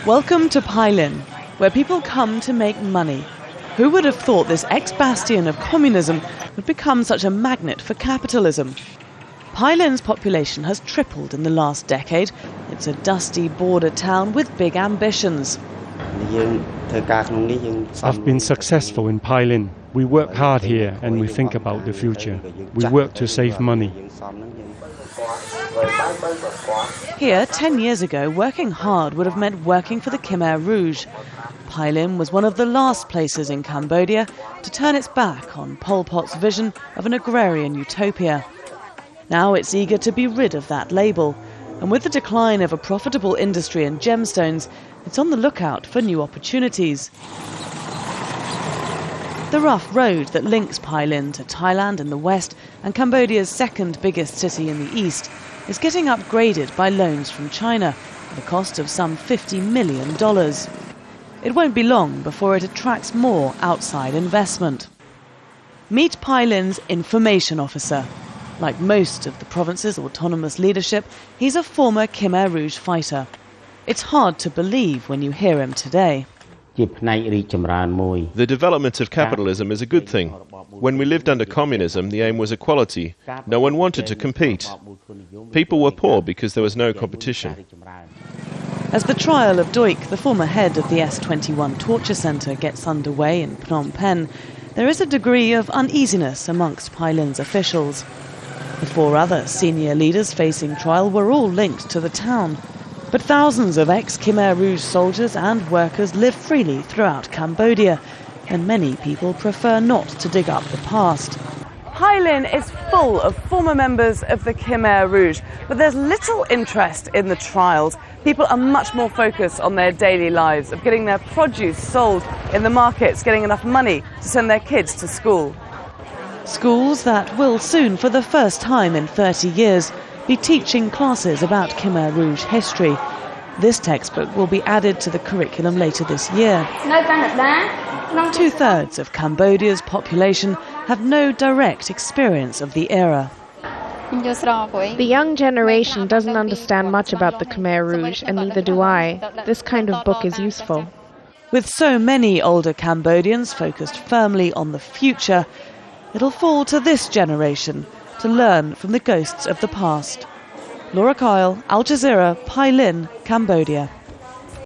Welcome to Pailin, where people come to make money. Who would have thought this ex-bastion of communism would become such a magnet for capitalism? Pailin's population has tripled in the last decade. It's a dusty border town with big ambitions. I've been successful in Pailin. We work hard here and we think about the future. We work to save money. Here, 10 years ago, working hard would have meant working for the Khmer Rouge. Pailin was one of the last places in Cambodia to turn its back on Pol Pot's vision of an agrarian utopia. Now it's eager to be rid of that label, and with the decline of a profitable industry in gemstones, it's on the lookout for new opportunities. The rough road that links Pailin to Thailand in the west and Cambodia's second biggest city in the east is getting upgraded by loans from China at a cost of some $50 million. It won't be long before it attracts more outside investment. Meet Pailin's information officer. Like most of the province's autonomous leadership, he's a former Khmer Rouge fighter. It's hard to believe when you hear him today. The development of capitalism is a good thing. When we lived under communism, the aim was equality. No one wanted to compete. People were poor because there was no competition. As the trial of Duik, the former head of the S21 torture centre, gets underway in Phnom Penh, there is a degree of uneasiness amongst Pailin's officials. The four other senior leaders facing trial were all linked to the town. But thousands of ex-Khmer Rouge soldiers and workers live freely throughout Cambodia, and many people prefer not to dig up the past. Pailin is full of former members of the Khmer Rouge, but there's little interest in the trials. People are much more focused on their daily lives, of getting their produce sold in the markets, getting enough money to send their kids to school. Schools that will soon, for the first time in 30 years, be teaching classes about Khmer Rouge history. This textbook will be added to the curriculum later this year. 2/3 of Cambodia's population have no direct experience of the era. The young generation doesn't understand much about the Khmer Rouge, and neither do I. This kind of book is useful. With so many older Cambodians focused firmly on the future, it'll fall to this generation to learn from the ghosts of the past. Laura Kyle, Al Jazeera, Pailin, Cambodia.